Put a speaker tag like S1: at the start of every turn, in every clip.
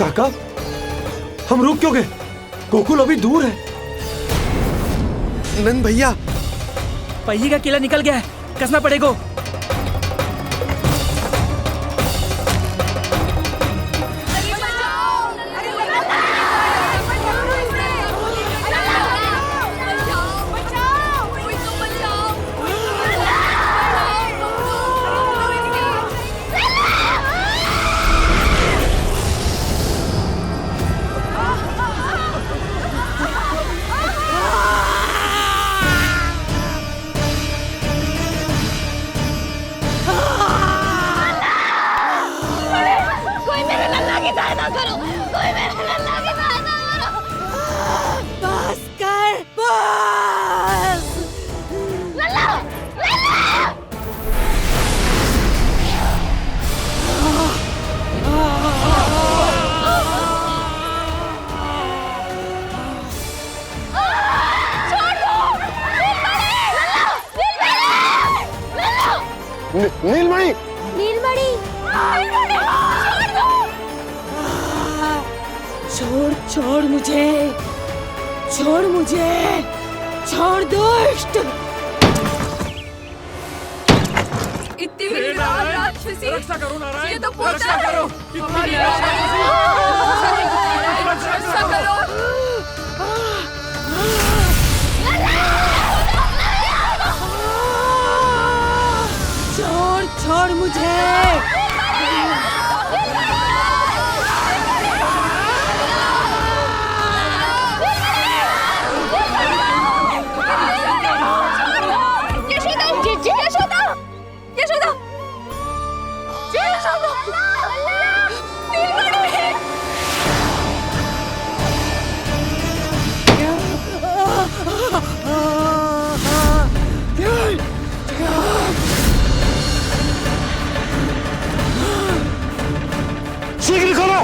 S1: काका, हम रुक क्यों गए? गोकुल अभी दूर है।
S2: नंद भैया,
S3: पहिए का किला निकल गया है, कसना पड़ेगा।
S2: नीलमणि,
S4: नीलमणि, छोड़ छोड़ मुझे, छोड़ मुझे, छोड़ दुष्ट।
S5: इतनी विकराल राक्षसी,
S3: रक्षा करो नारायण,
S5: ये तो पोता
S3: रक्षा
S5: है।
S3: करो,
S5: हमारी रक्षा करो।
S4: छोड़ छोड़ मुझे।
S2: शीघ्र करो।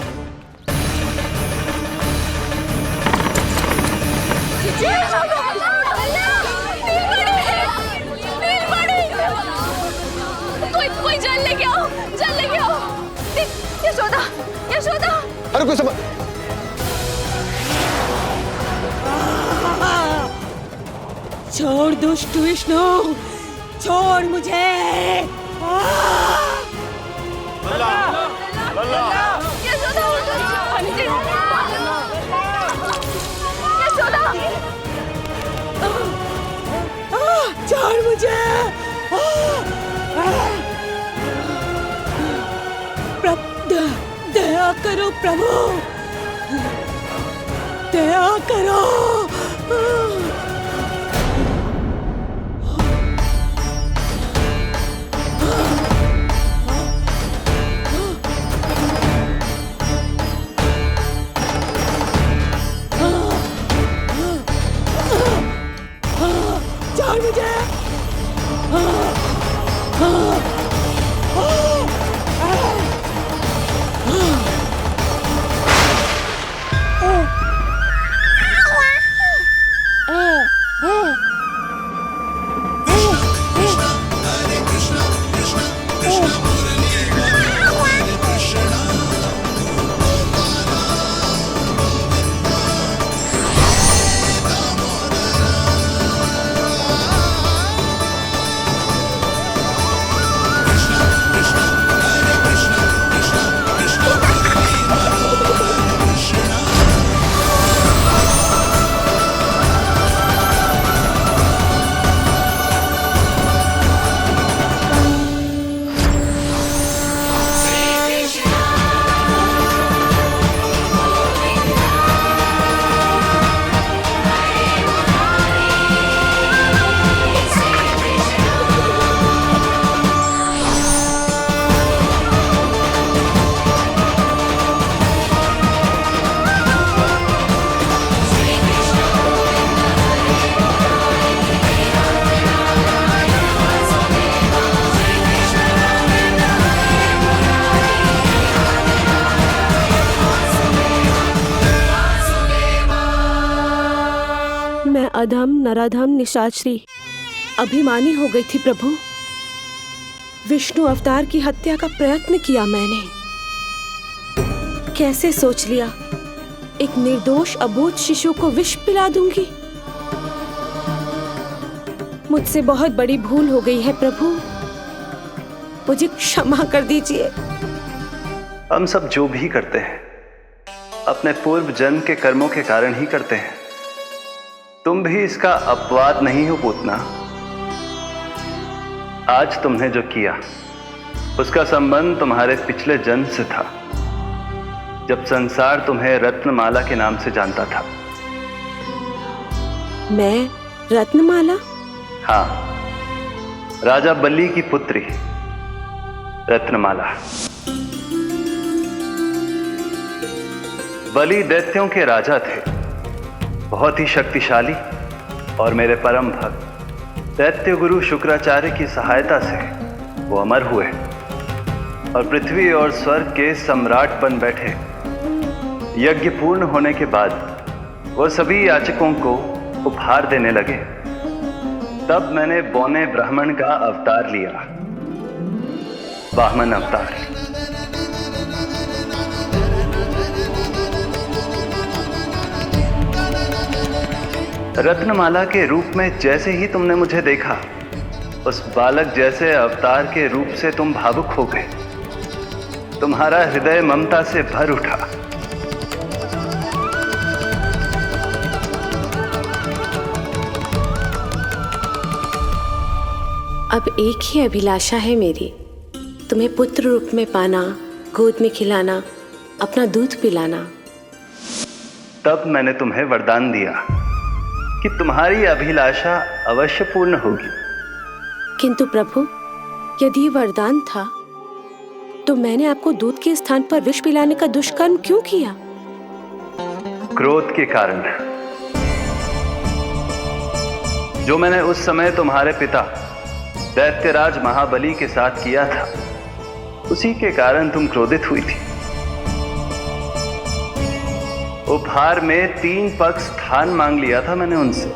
S5: कोई जल लेके आओ, जल लेके आओ। यशोदा, यशोदा।
S2: अरे कोई समझ।
S4: छोड़ दुष्ट विष्णु, छोड़ मुझे।
S5: यशोदा, यशोदा।
S4: छोड़ मुझे। दया करो प्रभु, दया करो। छोड़ मुझे। अधम नराधम निशाचरी अभिमानी हो गई थी प्रभु। विष्णु अवतार की हत्या का प्रयत्न किया मैंने, कैसे सोच लिया एक निर्दोष अबोध शिशु को विष पिला दूंगी? मुझसे बहुत बड़ी भूल हो गई है प्रभु, मुझे क्षमा कर दीजिए।
S6: हम सब जो भी करते हैं अपने पूर्व जन्म के कर्मों के कारण ही करते हैं। तुम भी इसका अपवाद नहीं हो पूतना। आज तुमने जो किया उसका संबंध तुम्हारे पिछले जन्म से था, जब संसार तुम्हें रत्नमाला के नाम से जानता था।
S4: मैं रत्नमाला?
S6: हाँ, राजा बलि की पुत्री रत्नमाला। बलि दैत्यों के राजा थे, बहुत ही शक्तिशाली और मेरे परम भक्त। दैत्य गुरु शुक्राचार्य की सहायता से वो अमर हुए और पृथ्वी और स्वर्ग के सम्राट बन बैठे। यज्ञ पूर्ण होने के बाद वो सभी याचकों को उपहार देने लगे। तब मैंने बौने ब्राह्मण का अवतार लिया, वामन अवतार। रत्नमाला के रूप में जैसे ही तुमने मुझे देखा, उस बालक जैसे अवतार के रूप से तुम भावुक हो गए। तुम्हारा हृदय ममता से भर उठा।
S4: अब एक ही अभिलाषा है मेरी, तुम्हें पुत्र रूप में पाना, गोद में खिलाना, अपना दूध पिलाना।
S6: तब मैंने तुम्हें वरदान दिया कि तुम्हारी अभिलाषा अवश्य पूर्ण होगी।
S4: किंतु प्रभु, यदि ये वरदान था तो मैंने आपको दूध के स्थान पर विष पिलाने का दुष्कर्म क्यों किया?
S6: क्रोध के कारण, जो मैंने उस समय तुम्हारे पिता दैत्यराज महाबली के साथ किया था, उसी के कारण तुम क्रोधित हुई थी। उपहार में 3 पग स्थान मांग लिया था मैंने उनसे।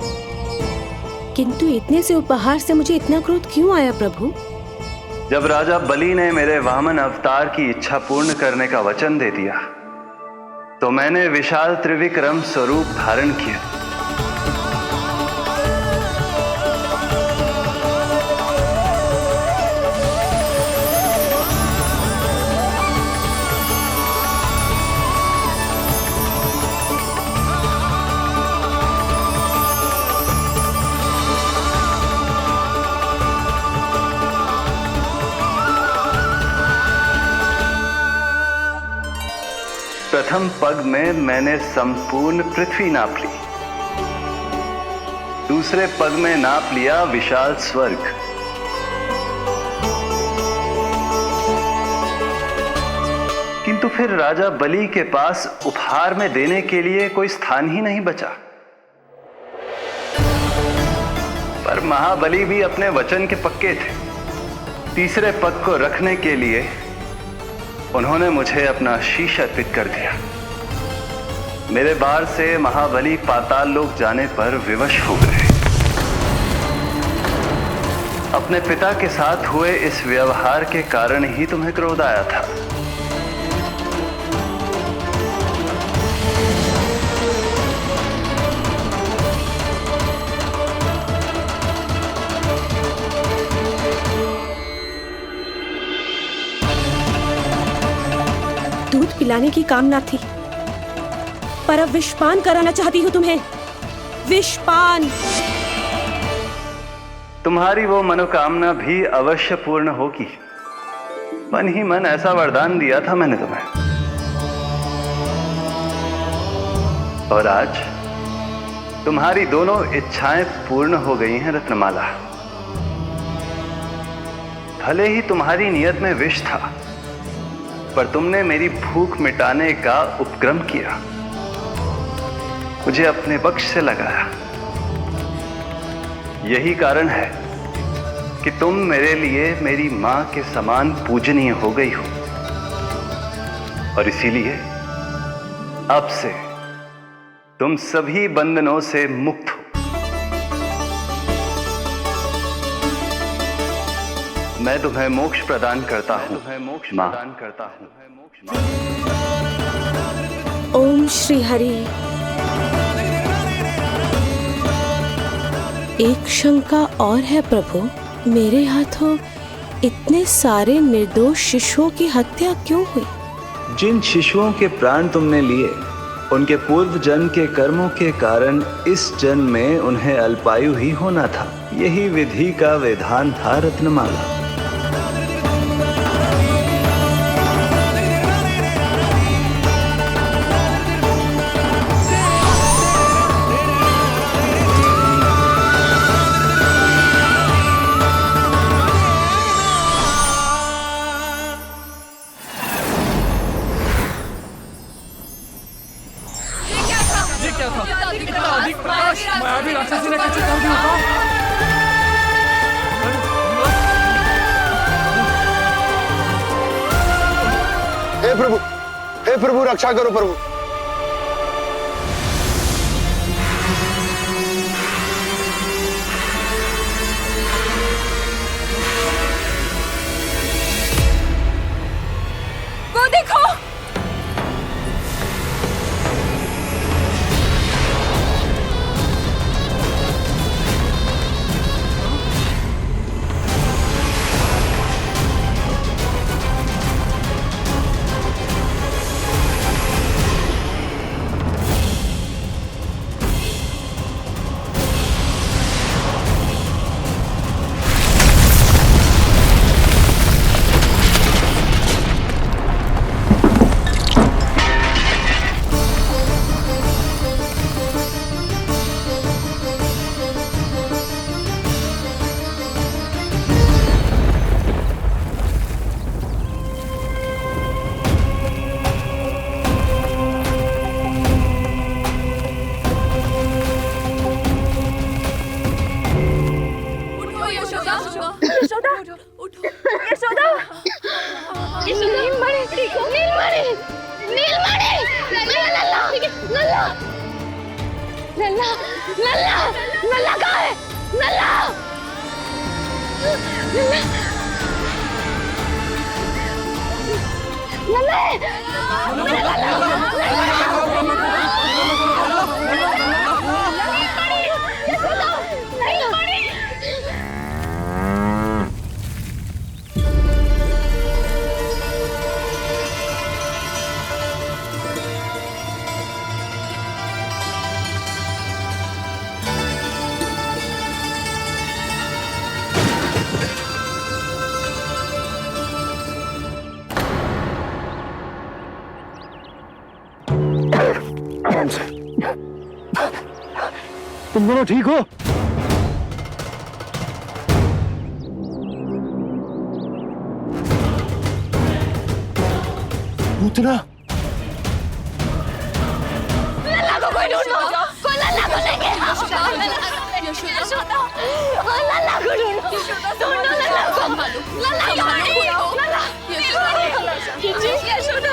S4: किंतु इतने से उपहार से मुझे इतना क्रोध क्यों आया प्रभु?
S6: जब राजा बलि ने मेरे वामन अवतार की इच्छा पूर्ण करने का वचन दे दिया, तो मैंने विशाल त्रिविक्रम स्वरूप धारण किया। प्रथम पग में मैंने संपूर्ण पृथ्वी नाप ली, दूसरे पग में नाप लिया विशाल स्वर्ग, किंतु फिर राजा बलि के पास उपहार में देने के लिए कोई स्थान ही नहीं बचा। पर महाबली भी अपने वचन के पक्के थे। तीसरे पग को रखने के लिए उन्होंने मुझे अपना शीश अर्पित कर दिया। मेरे बार से महाबली पाताल लोक जाने पर विवश हो गए। अपने पिता के साथ हुए इस व्यवहार के कारण ही तुम्हें क्रोध आया था।
S4: दूध पिलाने की कामना थी, पर अब विषपान कराना चाहती हूँ तुम्हें। विषपान।
S6: तुम्हारी वो मनोकामना भी अवश्य पूर्ण होगी। मन ही मन ऐसा वरदान दिया था मैंने तुम्हें। और आज तुम्हारी दोनों इच्छाएं पूर्ण हो गई हैं रत्नमाला। भले ही तुम्हारी नियत में विष था, पर तुमने मेरी भूख मिटाने का उपक्रम किया, मुझे अपने पक्ष से लगाया। यही कारण है कि तुम मेरे लिए मेरी मां के समान पूजनीय हो गई हो। और इसीलिए अब से तुम सभी बंधनों से मुक्त हो। मैं तुम्हें मोक्ष प्रदान करता हूं, मां।
S4: ओम श्री हरि। एक शंका और है प्रभु, मेरे हाथों इतने सारे निर्दोष शिशुओं की हत्या क्यों हुई?
S6: जिन शिशुओं के प्राण तुमने लिए उनके पूर्व जन्म के कर्मों के कारण इस जन्म में उन्हें अल्पायु ही होना था। यही विधि का विधान था रत्नमाला।
S3: मायावी राक्षसी ने कैसे कर दिया?
S2: हे प्रभु रक्षा करो प्रभु।
S5: वो देखो, नल्ला कहाँ है? नल्ला!
S2: तुम दोनों ठीक हो? पूतना
S5: लल्ला को कोई ढूंढो, कोई लल्ला को लेके आओ। यशोदा, लल्ला को ढूंढो, ढूंढो लल्ला को। लल्ला कहाँ है? लल्ला, यशोदा,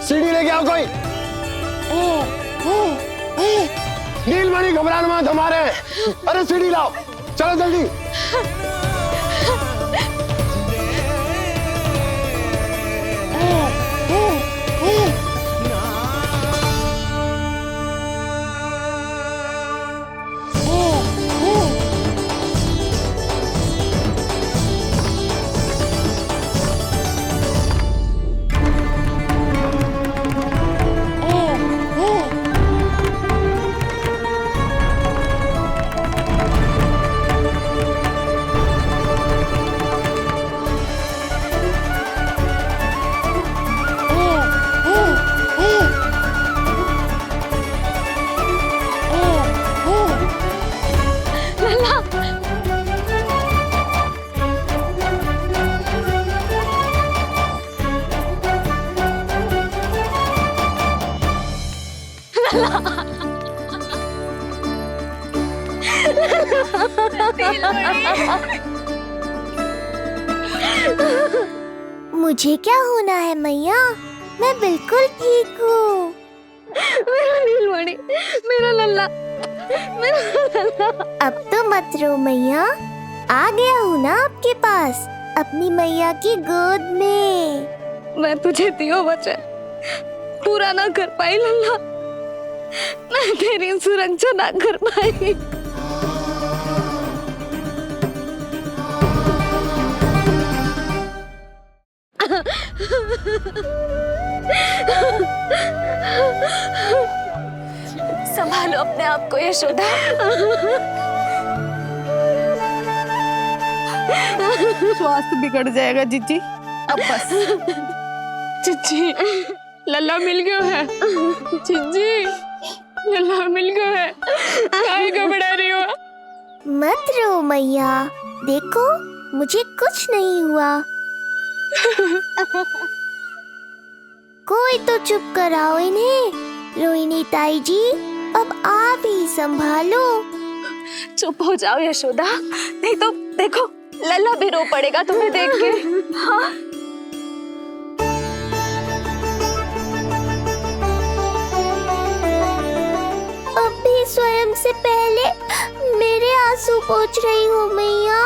S2: सीढ़ी लेके आओ कोई। नीलमणि घबराना मत, हमारे। अरे सीढ़ी लाओ, चलो जल्दी।
S5: मुझे क्या होना है मैया, मैं बिल्कुल ठीक हूँ। मेरा नीलमणि, मेरा लल्ला, मेरा लल्ला। अब तो मत रो मैया, आ गया हूँ ना आपके पास, अपनी मैया की गोद में। मैं तुझे दियो वचन पूरा ना कर पाई लल्ला, मैं तेरी सुरक्षा ना कर पाई। संभालो अपने आप को यशोदा।
S7: स्वास्थ्य बिगड़ जाएगा जीजी, अब बस।
S3: चिच्ची, लल्ला मिल गयो है। चिच्ची, लल्ला मिल गयो है। काहे घबरा रही हो?
S5: मत रो मैया, देखो मुझे कुछ नहीं हुआ। कोई तो चुप कराओ इन्हें। रोहिणी ताई जी, अब आप ही संभालो।
S8: चुप हो जाओ यशोदा, नहीं तो देखो लल्ला भी रो पड़ेगा तुम्हें देख के। हाँ?
S5: अब भी स्वयं से पहले मेरे आंसू पोंछ रही हो मैया।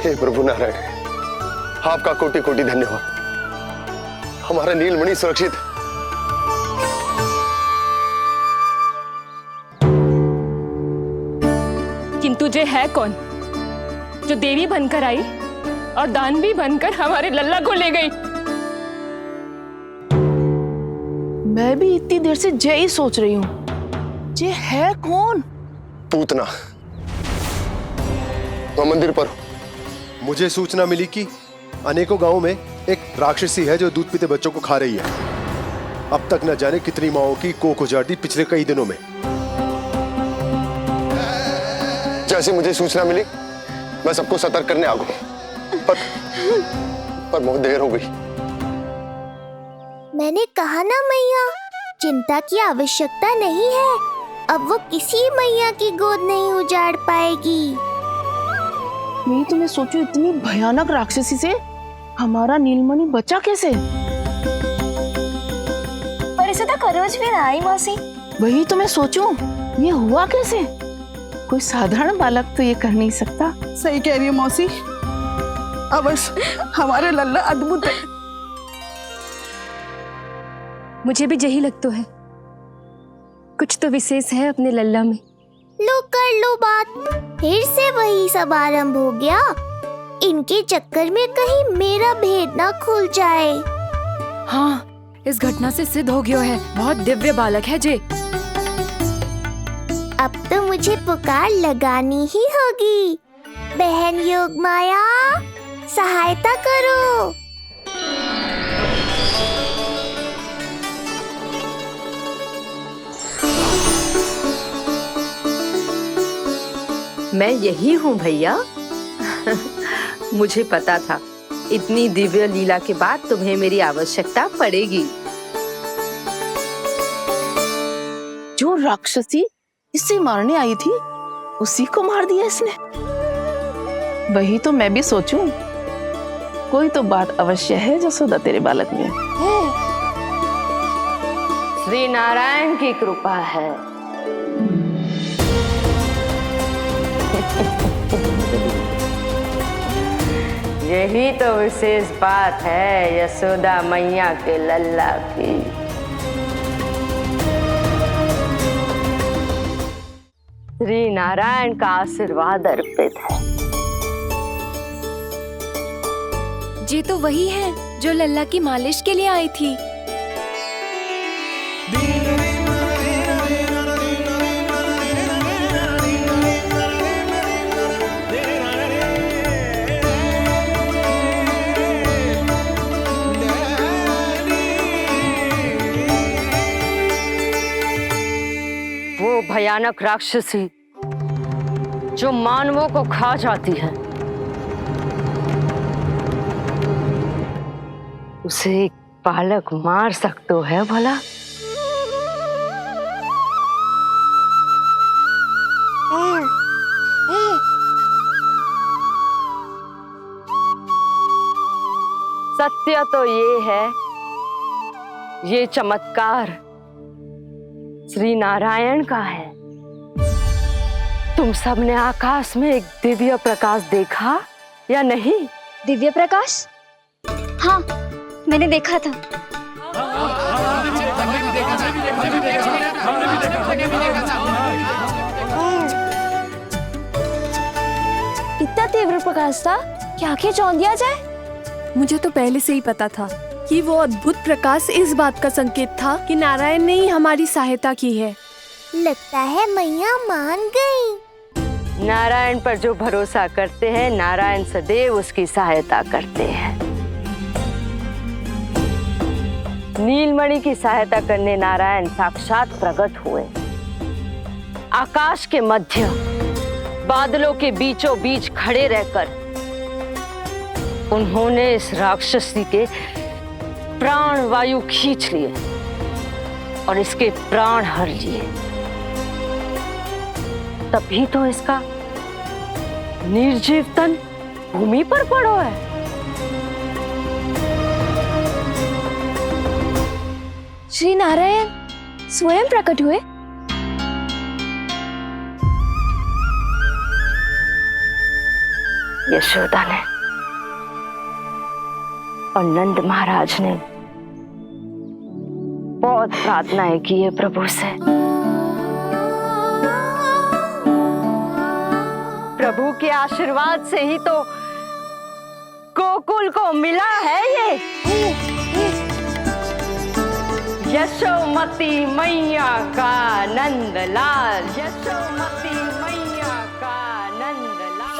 S2: हे प्रभु नारायण, आपका कोटि कोटि धन्यवाद। हमारा नीलमणि सुरक्षित है।
S3: किंतु जे है कौन जो देवी बनकर आई और दानवी बनकर हमारे लल्ला को ले गई?
S7: मैं भी इतनी देर से जय ही सोच रही हूँ, जे है कौन?
S2: पूतना, वह मंदिर पर।
S9: मुझे सूचना मिली कि अनेकों गांवों में एक राक्षसी है जो दूध पीते बच्चों को खा रही है। अब तक न जाने कितनी माओं की कोख उजाड़ दी पिछले कई दिनों में।
S2: जैसे मुझे सूचना मिली मैं सबको सतर्क करने आ गया, पर बहुत देर हो गई।
S5: मैंने कहा ना मैया, चिंता की आवश्यकता नहीं है। अब वो किसी मैया की गोद नहीं उजाड़ पाएगी।
S7: मैं तो सोचूं इतनी भयानक राक्षसी से हमारा नीलमणि बचा कैसे?
S8: पर इसे तो करोज भी ना आई मौसी।
S7: वही तो मैं सोचूं, ये हुआ कैसे? कोई साधारण बालक तो ये कर नहीं सकता। सही कह रही है मौसी, अवश्य हमारे लल्ला अद्भुत है।
S3: मुझे भी यही लगता है, कुछ तो विशेष है अपने लल्ला में।
S5: लो कर लो बात, फिर से वही सब आरंभ हो गया। इनके चक्कर में कहीं मेरा भेद ना खुल जाए।
S3: हाँ, इस घटना से सिद्ध हो गया है, बहुत दिव्य बालक है जे।
S5: अब तो मुझे पुकार लगानी ही होगी। बहन योगमाया, सहायता करो।
S4: मैं यही हूँ भैया। मुझे पता था इतनी दिव्य लीला के बाद तुम्हें मेरी आवश्यकता पड़ेगी।
S7: जो राक्षसी इसे मारने आई थी उसी को मार दिया इसने। वही तो मैं भी सोचूं, कोई तो बात अवश्य है जसोदा तेरे बालक में।
S4: श्री नारायण की कृपा है। यही तो विशेष बात है यशोदा मैया के लल्ला की। श्री नारायण का आशीर्वाद अर्पित है।
S8: ये तो वही है जो लल्ला की मालिश के लिए आई थी।
S4: भयानक राक्षसी जो मानवों को खा जाती है, उसे एक बालक मार सकते है भला?
S10: सत्य तो ये है, ये चमत्कार श्री नारायण का है। तुम सबने आकाश में एक दिव्य प्रकाश देखा या नहीं?
S8: दिव्य प्रकाश? हाँ, मैंने देखा था। इतना तीव्र प्रकाश था कि आंखें चौंध दिया जाए।
S3: मुझे तो पहले से ही पता था कि वो अद्भुत प्रकाश इस बात का संकेत था कि नारायण ने ही हमारी सहायता की है।
S5: लगता है मैया मान गई।
S10: नारायण पर जो भरोसा करते हैं, नारायण सदैव उसकी सहायता करते हैं। नीलमणि की सहायता करने नारायण साक्षात प्रकट हुए। आकाश के मध्य बादलों के बीचों बीच खड़े रहकर उन्होंने इस राक्षसी के प्राण वायु खींच लिए और इसके प्राण हर लिए। तभी तो इसका निर्जीव तन भूमि पर पड़ो है।
S8: श्री नारायण स्वयं प्रकट हुए।
S10: यशोदा ने और नंद महाराज ने बहुत प्रार्थनाएं की है प्रभु से। प्रभु के आशीर्वाद से ही तो गोकुल को मिला है ये। यशोमती मैया का नंदलाल, यशोमती मैया का नंदलाल।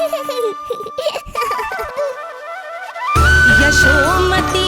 S11: यशोमती